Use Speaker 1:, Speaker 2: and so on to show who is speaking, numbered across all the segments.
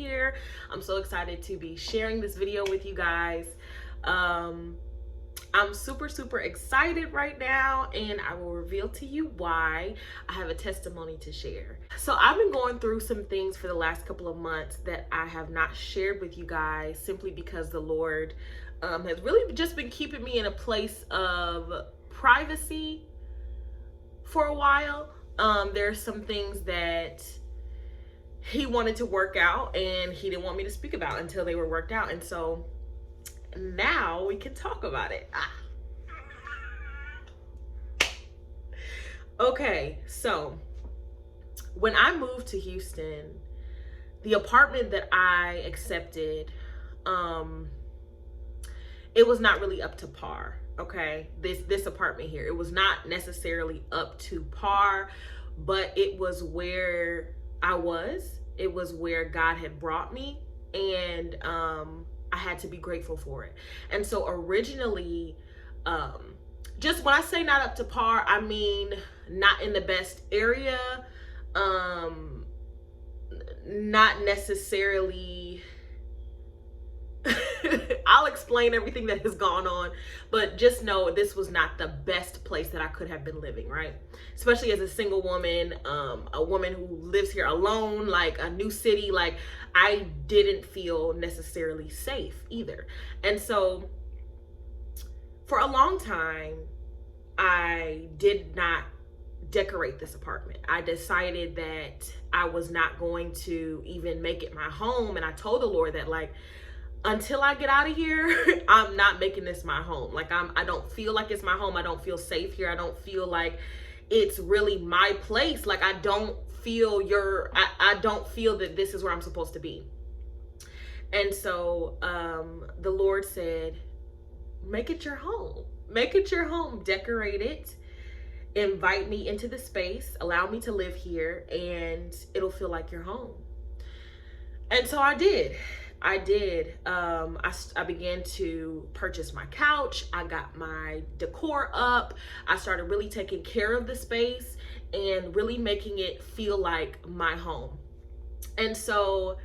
Speaker 1: here. I'm so excited to be sharing this video with you guys. I'm super excited right now, and I will reveal to you why. I have a testimony to share. So I've been going through some things for the last couple of months that I have not shared with you guys, simply because the Lord has really just been keeping me in a place of privacy for a while. There's some things that he wanted to work out and he didn't want me to speak about until they were worked out. And so now we can talk about it. Okay, so when I moved to Houston, the apartment that I accepted, it was not really up to par. Okay, this apartment here, it was not necessarily up to par, but it was where I was. It was where God had brought me, and I had to be grateful for it. And so originally, just when I say not up to par, I mean not in the best area, not necessarily I'll explain everything that has gone on, but just know this was not the best place that I could have been living, right? Especially as a single woman, a woman who lives here alone, like a new city, like I didn't feel necessarily safe either. And so for a long time, I did not decorate this apartment. I decided that I was not going to even make it my home. And I told the Lord that, like, until I get out of here, I'm not making this my home. Like, I don't feel like it's my home. I don't feel safe here. I don't feel like it's really my place. Like, I don't feel I don't feel that this is where I'm supposed to be. And so the Lord said, make it your home. Make it your home. Decorate it. Invite me into the space. Allow me to live here, and it'll feel like your home. And so I did. I began to purchase my couch. I got my decor up. I started really taking care of the space and really making it feel like my home. And so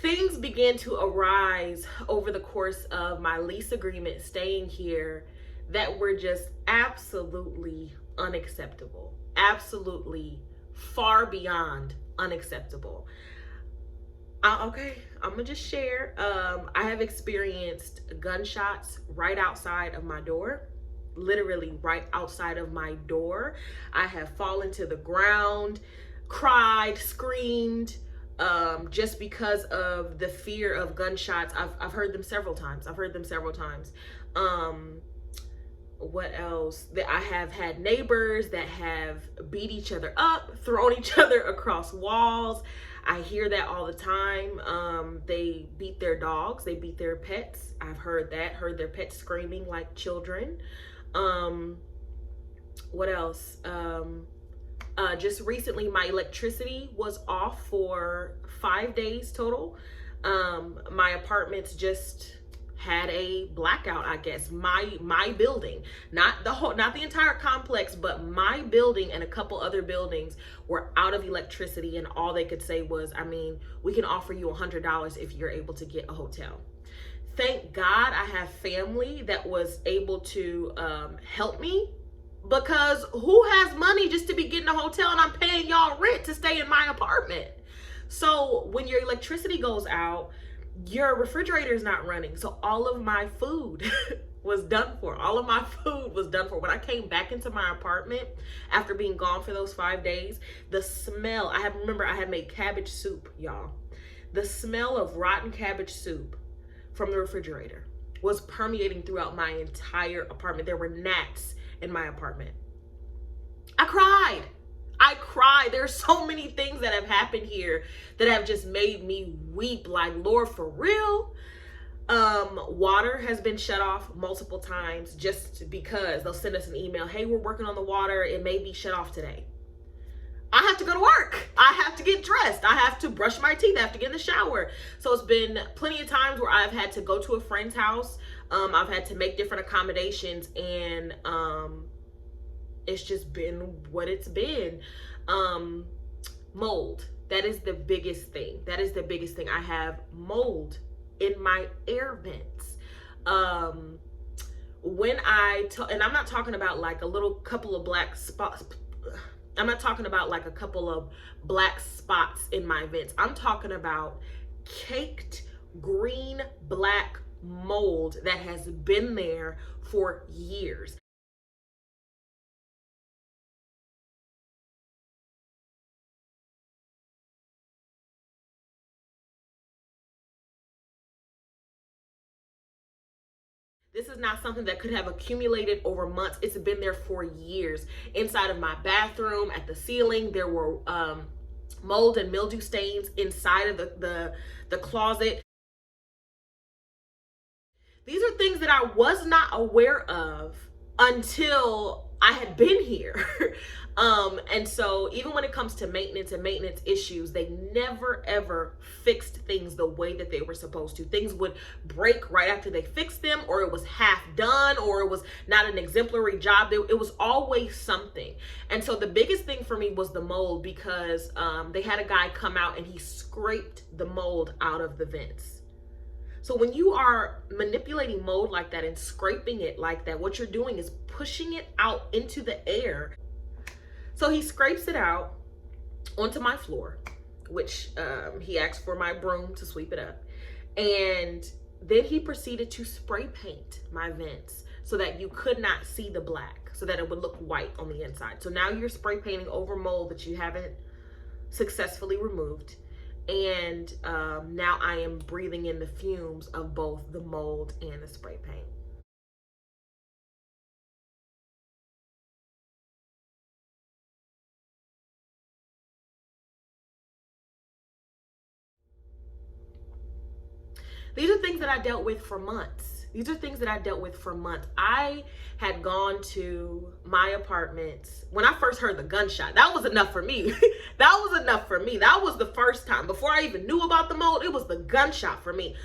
Speaker 1: things began to arise over the course of my lease agreement staying here that were just absolutely unacceptable. Absolutely far beyond unacceptable. Okay, I'm gonna just share. I have experienced gunshots right outside of my door, literally right outside of my door. I have fallen to the ground, cried, screamed, just because of the fear of gunshots. I've heard them several times. What else? That I have had neighbors that have beat each other up, thrown each other across walls. I hear that all the time. They beat their dogs, they beat their pets. I've heard their pets screaming like children. What else? Just recently, my electricity was off for 5 days total. My apartment's just had a blackout, I guess. My building, not the entire complex, but my building and a couple other buildings were out of electricity, and all they could say was, I mean, we can offer you $100 if you're able to get a hotel. Thank God I have family that was able to help me, because who has money just to be getting a hotel, and I'm paying y'all rent to stay in my apartment? So when your electricity goes out, your refrigerator is not running. So all of my food was done for. When I came back into my apartment after being gone for those 5 days, the smell, I had made cabbage soup, y'all. The smell of rotten cabbage soup from the refrigerator was permeating throughout my entire apartment. There were gnats in my apartment. I cried. There's so many things that have happened here that have just made me weep. Like, Lord, for real? Water has been shut off multiple times just because they'll send us an email. Hey, we're working on the water. It may be shut off today. I have to go to work. I have to get dressed. I have to brush my teeth. I have to get in the shower. So it's been plenty of times where I've had to go to a friend's house. I've had to make different accommodations, and it's just been what it's been. Mold. That is the biggest thing. That is the biggest thing. I have mold in my air vents. And I'm not talking about like a little couple of black spots. I'm not talking about like a couple of black spots in my vents. I'm talking about caked green black mold that has been there for years. This is not something that could have accumulated over months. It's been there for years. Inside of my bathroom, at the ceiling, there were mold and mildew stains inside of the closet. These are things that I was not aware of until I had been here. And so even when it comes to maintenance and maintenance issues, they never ever fixed things the way that they were supposed to. Things would break right after they fixed them, or it was half done, or it was not an exemplary job. It was always something. And so the biggest thing for me was the mold, because they had a guy come out and he scraped the mold out of the vents. So when you are manipulating mold like that and scraping it like that, what you're doing is pushing it out into the air. So he scrapes it out onto my floor, which he asked for my broom to sweep it up. And then he proceeded to spray paint my vents so that you could not see the black, so that it would look white on the inside. So now you're spray painting over mold that you haven't successfully removed. And now I am breathing in the fumes of both the mold and the spray paint. These are things that I dealt with for months. These are things that I dealt with for months. I had gone to my apartments when I first heard the gunshot. That was enough for me. That was enough for me. That was the first time. Before I even knew about the mold, it was the gunshot for me.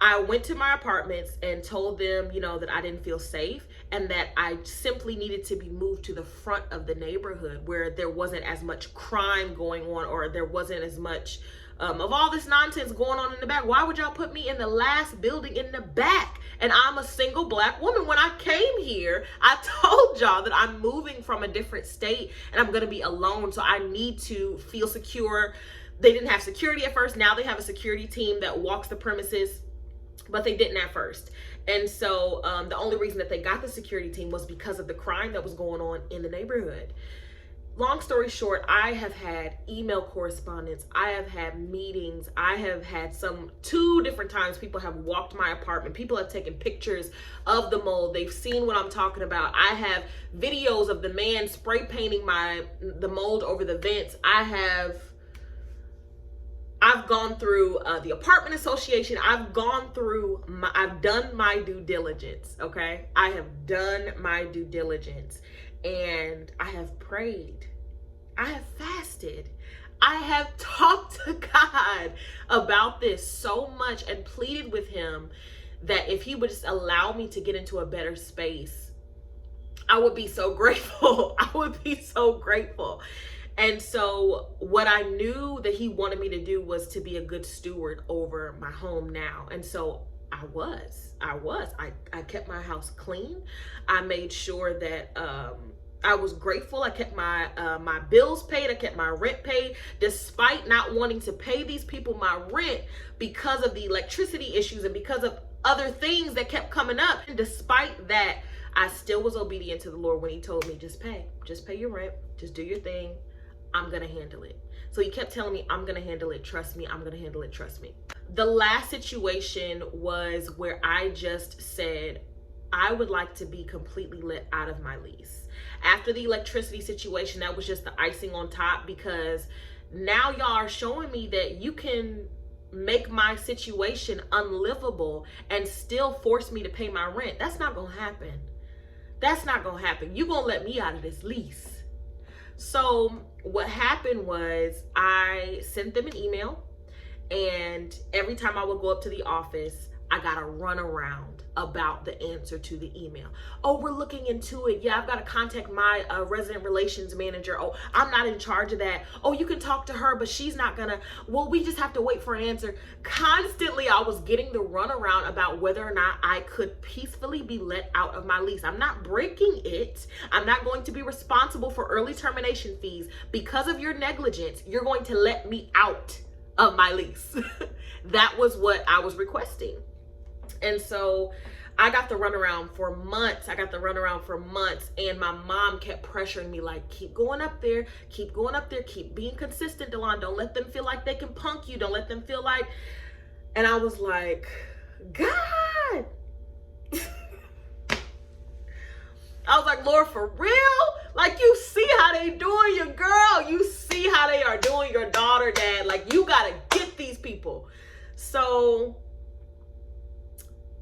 Speaker 1: I went to my apartments and told them, that I didn't feel safe and that I simply needed to be moved to the front of the neighborhood where there wasn't as much crime going on, or there wasn't as much of all this nonsense going on in the back. Why would y'all put me in the last building in the back? And I'm a single black woman. When I came here, I told y'all that I'm moving from a different state and I'm going to be alone. So I need to feel secure. They didn't have security at first. Now they have a security team that walks the premises, but they didn't at first. And so the only reason that they got the security team was because of the crime that was going on in the neighborhood. Long story short, I have had email correspondence. I have had meetings. I have had 2 different times people have walked my apartment. People have taken pictures of the mold. They've seen what I'm talking about. I have videos of the man spray painting the mold over the vents. I've gone through the apartment association. I've done my due diligence, okay? I have done my due diligence. And I have prayed. I have fasted. I have talked to God about this so much and pleaded with him that if he would just allow me to get into a better space, I would be so grateful. I would be so grateful. And so what I knew that he wanted me to do was to be a good steward over my home now. And so I kept my house clean. I made sure that I was grateful. I kept my bills paid. I kept my rent paid, despite not wanting to pay these people my rent because of the electricity issues and because of other things that kept coming up. And despite that, I still was obedient to the Lord when he told me, just pay your rent, just do your thing. I'm going to handle it. So he kept telling me, I'm going to handle it. Trust me. I'm going to handle it. Trust me. The last situation was where I just said, I would like to be completely let out of my lease. After the electricity situation, that was just the icing on top, because now y'all are showing me that you can make my situation unlivable and still force me to pay my rent. That's not going to happen. That's not going to happen. You're going to let me out of this lease. So what happened was I sent them an email, and every time I would go up to the office, I got a runaround about the answer to the email. Oh, we're looking into it. Yeah, I've got to contact my resident relations manager. Oh, I'm not in charge of that. Oh, you can talk to her, but she's not gonna. Well, we just have to wait for an answer. Constantly, I was getting the runaround about whether or not I could peacefully be let out of my lease. I'm not breaking it. I'm not going to be responsible for early termination fees. Because of your negligence, you're going to let me out of my lease. That was what I was requesting. And so I got the runaround for months. And my mom kept pressuring me like, keep going up there, keep being consistent, Delon. Don't let them feel like they can punk you. Don't let them feel like, and I was like, God. I was like, Lord, for real? Like, you see how they doing your girl. You see how they are doing your daughter, Dad. Like, you got to get these people. So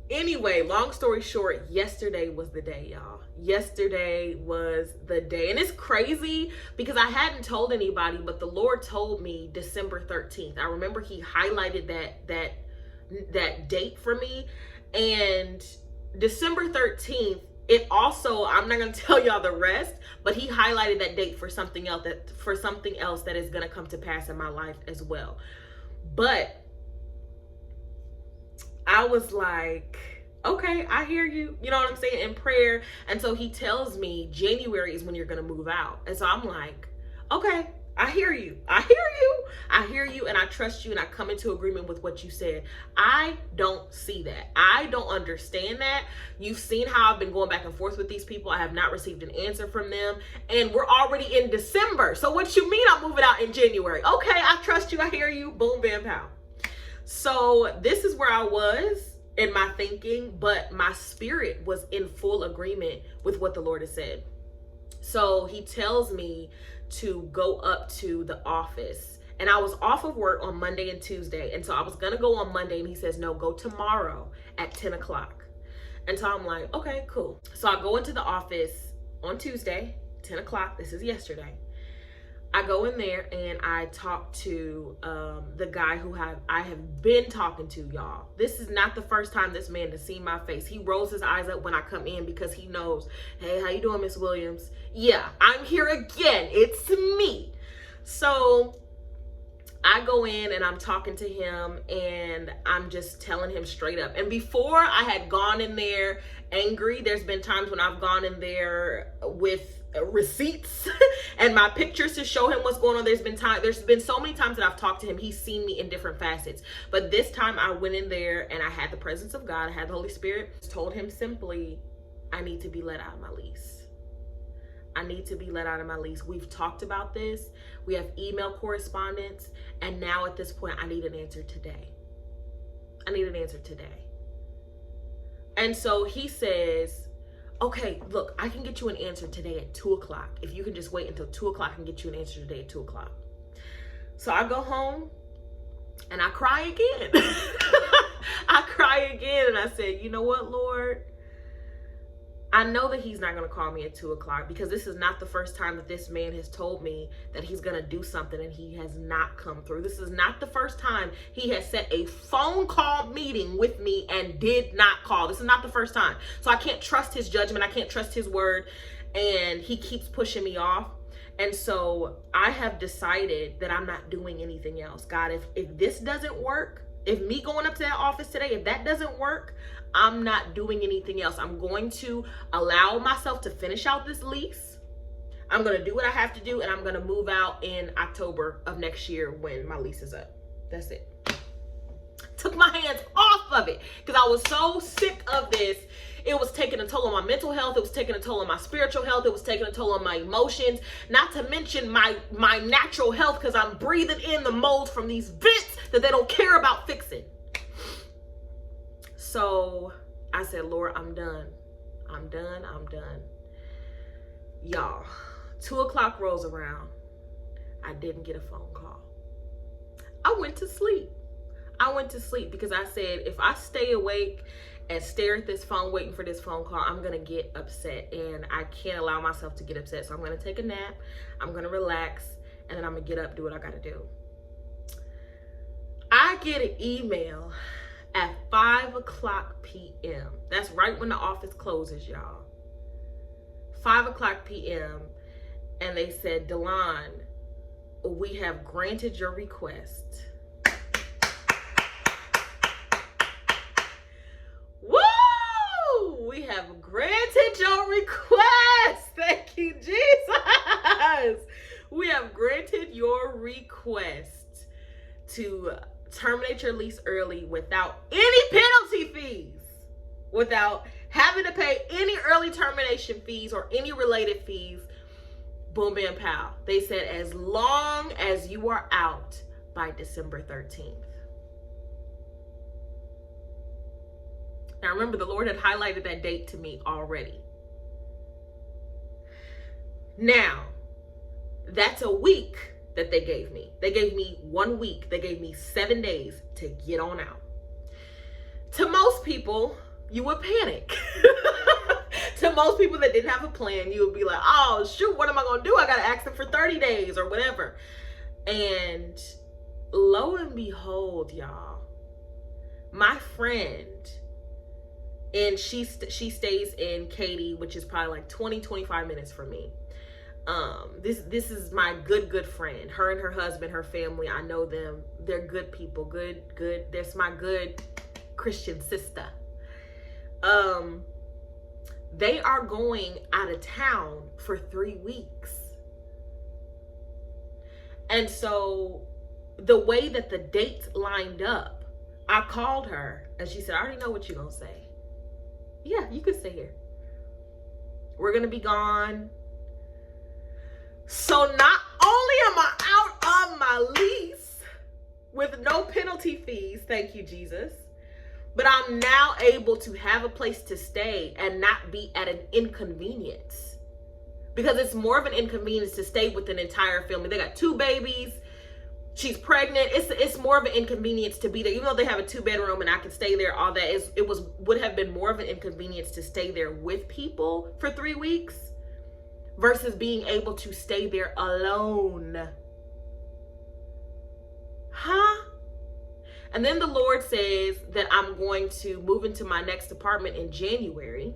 Speaker 1: anyway, long story short, yesterday was the day, y'all. Yesterday was the day. And it's crazy because I hadn't told anybody, but the Lord told me December 13th. I remember he highlighted that date for me. And December 13th, it also, I'm not going to tell y'all the rest, but he highlighted that date for something else that is going to come to pass in my life as well. But I was like, okay, I hear you. You know what I'm saying? In prayer. And so he tells me January is when you're going to move out. And so I'm like, okay, I hear you. And I trust you. And I come into agreement with what you said. I don't see that. I don't understand that. You've seen how I've been going back and forth with these people. I have not received an answer from them. And we're already in December. So what you mean I'm moving out in January? Okay, I trust you. I hear you. Boom, bam, pow. So this is where I was in my thinking, but my spirit was in full agreement with what the Lord has said. So he tells me to go up to the office, and I was off of work on Monday and Tuesday. And so I was going to go on Monday, and he says, no, go tomorrow at 10 o'clock. And so I'm like, okay, cool. So I go into the office on Tuesday, 10 o'clock. This is yesterday. I go in there and I talk to the guy who I have been talking to, y'all. This is not the first time this man has seen my face. He rolls his eyes up when I come in because he knows, hey, how you doing, Miss Williams? Yeah, I'm here again. It's me. So I go in and I'm talking to him and I'm just telling him straight up. And before I had gone in there angry, there's been times when I've gone in there with receipts and my pictures to show him what's going on. There's been so many times that I've talked to him. He's seen me in different facets. But this time I went in there and I had the presence of God. I had the Holy Spirit. Told him simply, I need to be let out of my lease. I need to be let out of my lease. We've talked about this. We have email correspondence. And now at this point, I need an answer today. And so he says, okay, look, I can get you an answer today at 2 o'clock. If you can just wait until 2 o'clock and get you an answer today at 2 o'clock. So I go home and I cry again. And I said, you know what, Lord? I know that he's not going to call me at 2 o'clock because this is not the first time that this man has told me that he's going to do something and he has not come through. This is not the first time he has set a phone call meeting with me and did not call. This is not the first time. So I can't trust his judgment. I can't trust his word. And he keeps pushing me off. And so I have decided that I'm not doing anything else. God, if this doesn't work, if me going up to that office today, if that doesn't work, I'm not doing anything else. I'm going to allow myself to finish out this lease. I'm going to do what I have to do, and I'm going to move out in October of next year when my lease is up. That's it. Took my hands off of it because I was so sick of this. It was taking a toll on my mental health. It was taking a toll on my spiritual health. It was taking a toll on my emotions, not to mention my natural health, because I'm breathing in the mold from these vents that they don't care about fixing. So I said, Lord, I'm done. Y'all, 2 o'clock rolls around. I didn't get a phone call. I went to sleep because I said, if I stay awake and stare at this phone waiting for this phone call, I'm going to get upset, and I can't allow myself to get upset. So I'm going to take a nap. I'm going to relax, and then I'm going to get up, do what I got to do. I get an email at 5 o'clock p.m. That's right when the office closes, y'all. 5 o'clock p.m. And they said, Delon, we have granted your request. Woo! We have granted your request. Thank you, Jesus. We have granted your request to terminate your lease early without any penalty fees, without having to pay any early termination fees or any related fees. Boom, bam, pow. They said as long as you are out by December 13th. Now remember, the Lord had highlighted that date to me already. Now, that's a week that they gave me. They gave me 1 week. They gave me 7 days to get on out. To most people, you would panic. To most people that didn't have a plan, you would be like, oh, shoot, what am I going to do? I got to ask them for 30 days or whatever. And lo and behold, y'all, my friend, and she stays in Katy, which is probably like 25 minutes from me. This is my good friend. Her and her husband, her family, I know them. They're good people. Good. That's my good Christian sister. They are going out of town for 3 weeks. And so the way that the dates lined up, I called her and she said, I already know what you're going to say. Yeah, you can stay here. We're going to be gone. So not only am I out on my lease with no penalty fees, thank you, Jesus, but I'm now able to have a place to stay and not be at an inconvenience. Because it's more of an inconvenience to stay with an entire family. They got 2 babies. She's pregnant. It's more of an inconvenience to be there. Even though they have a 2-bedroom and I can stay there, all that would have been more of an inconvenience to stay there with people for 3 weeks versus being able to stay there alone. Huh? And then the Lord says that I'm going to move into my next apartment in January.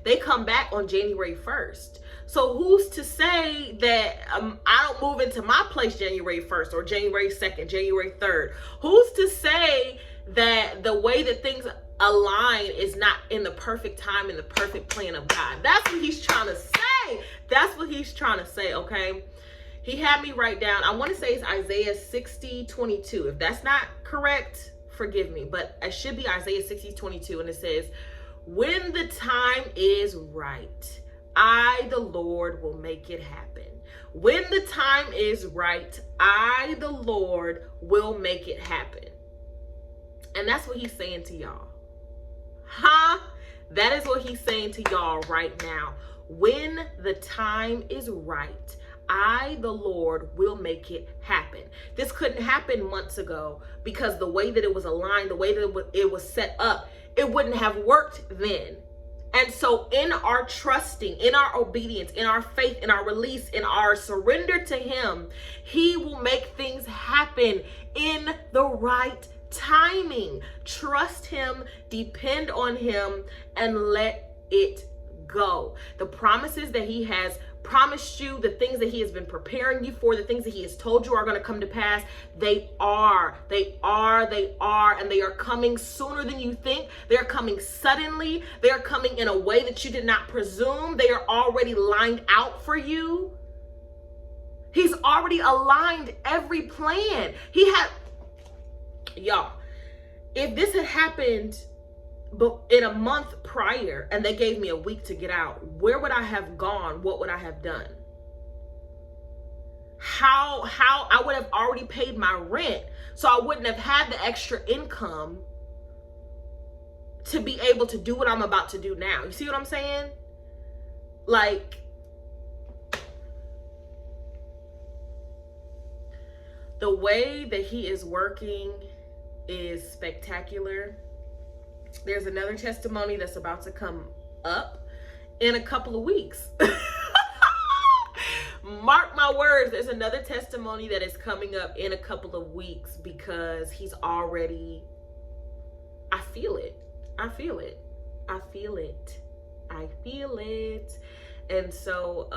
Speaker 1: They come back on January 1st. So who's to say that I don't move into my place January 1st or January 2nd, January 3rd? Who's to say that the way that things align is not in the perfect time and the perfect plan of God? That's what he's trying to say. That's what he's trying to say, okay? He had me write down, I want to say it's Isaiah 60:22. If that's not correct, forgive me. But it should be Isaiah 60:22. And it says, when the time is right, I, the Lord, will make it happen. When the time is right, I, the Lord, will make it happen. And that's what he's saying to y'all. Huh? That is what he's saying to y'all right now. When the time is right, I, the Lord, will make it happen. This couldn't happen months ago because the way that it was aligned, the way that it was set up, it wouldn't have worked then. And so in our trusting, in our obedience, in our faith, in our release, in our surrender to him, he will make things happen in the right timing. Trust him, depend on him, and let it go. The promises that he has promised you, the things that he has been preparing you for, the things that he has told you are going to come to pass, they are, and they are coming sooner than you think. They are coming suddenly. They are coming in a way that you did not presume. They are already lined out for you. He's already aligned every plan. Y'all, if this had happened but in a month prior and they gave me a week to get out, where would I have gone? What would I have done? How I would have already paid my rent, so I wouldn't have had the extra income to be able to do what I'm about to do now. You see what I'm saying? Like, the way that he is working is spectacular. There's another testimony that's about to come up in a couple of weeks. Mark my words, there's another testimony that is coming up in a couple of weeks because he's already I feel it. I feel it. I feel it. I feel it. And so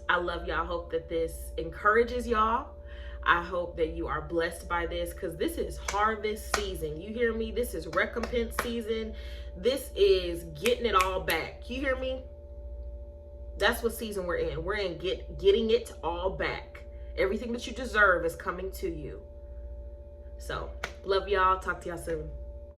Speaker 1: I love y'all. I hope that this encourages y'all. I hope that you are blessed by this, because this is harvest season. You hear me? This is recompense season. This is getting it all back. You hear me? That's what season we're in. We're in getting it all back. Everything that you deserve is coming to you. So, love y'all. Talk to y'all soon.